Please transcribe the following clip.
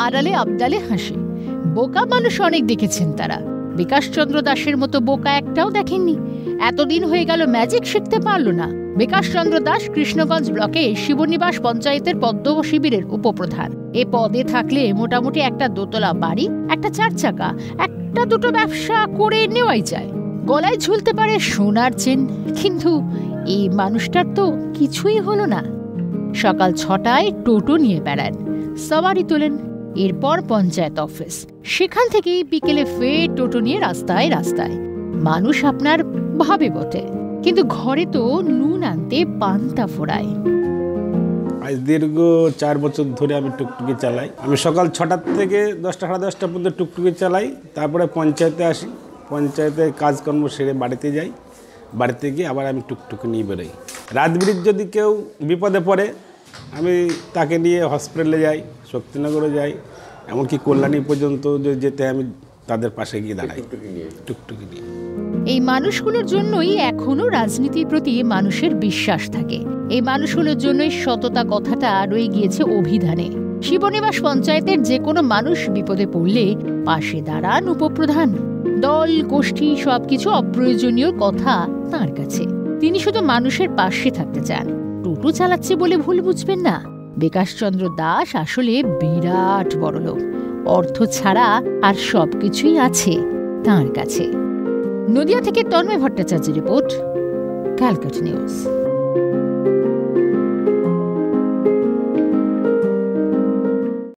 আড়ালে আবডালে হাসে। বোকা মানুষ অনেক দেখেছেন তারা, বিকাশচন্দ্র দাসের মতো বোকা একটাও দেখেননি। এতদিন হয়ে গেল ম্যাজিক শিখতে পারল না। বিকাশচন্দ্র দাস কৃষ্ণগঞ্জ ব্লকে শিবনিবাস পঞ্চায়েতের পদ্ম শিবিরের উপপ্রধান। এ পদে থাকলে মোটামুটি একটা দোতলা বাড়ি, একটা 4 চাকা, একটা দুটো ব্যবসা করে নেওয়াই যায়। গলায় ঝুলতে পারে সোনার চেন। কিন্তু এই মানুষটার তো কিছুই হলো না। সকাল 6টায় টোটো নিয়ে বেড়ান, সওয়ারি তোলেন, এরপর পঞ্চায়েত অফিস, সেখান থেকেই বিকেলে ফের টোটো নিয়ে রাস্তায় রাস্তায়। মানুষ আপনার ভাবে বটে, কিন্তু ঘরে তো নুন আনতে পান্তা ফোড়ায়। আজ দীর্ঘ 4 বছর ধরে আমি টুকটুকি চালাই। আমি সকাল 6টা থেকে 10টা সাড়ে 10টা পর্যন্ত টুকটুকি চালাই। তারপরে পঞ্চায়েতে আসি, পঞ্চায়েতে কাজকর্ম সেরে বাড়িতে যাই, বাড়িতে গিয়ে আবার আমি টুকটুকি নিয়ে বেরোই। রাত বিরিত যদি কেউ বিপদে পড়ে আমি তাকে নিয়ে হসপিটালে যাই, শক্তিনগরে যাই, এমনকি কল্যাণী পর্যন্ত যেতে আমি তাদের পাশে গিয়ে দাঁড়াই টুকটুকি নিয়ে। এই মানুষগুলোর জন্যই এখনো রাজনীতির প্রতি মানুষের বিশ্বাস থাকে। এই মানুষগুলোর জন্যই সততা কথাটা রয়ে গিয়েছে অভিধানে। শিবনিবাস পঞ্চায়েতের যে কোনো মানুষ বিপদে পড়লে পাশে দাঁড়ান উপপ্রধান। দল গোষ্ঠী সবকিছু অপ্রয়োজনীয় কথা তার কাছে। তিনি শুধু মানুষের পাশে থাকতে চান। টোটো চালাচ্ছে বলে ভুল বুঝবেন না, বিকাশচন্দ্র দাস আসলে বিরাট বড়লোক। অর্থ ছাড়া আর সবকিছুই আছে তার কাছে। নদিয়া থেকে তন্ময় ভট্টাচার্যের রিপোর্ট, ক্যালকাটা নিউজ।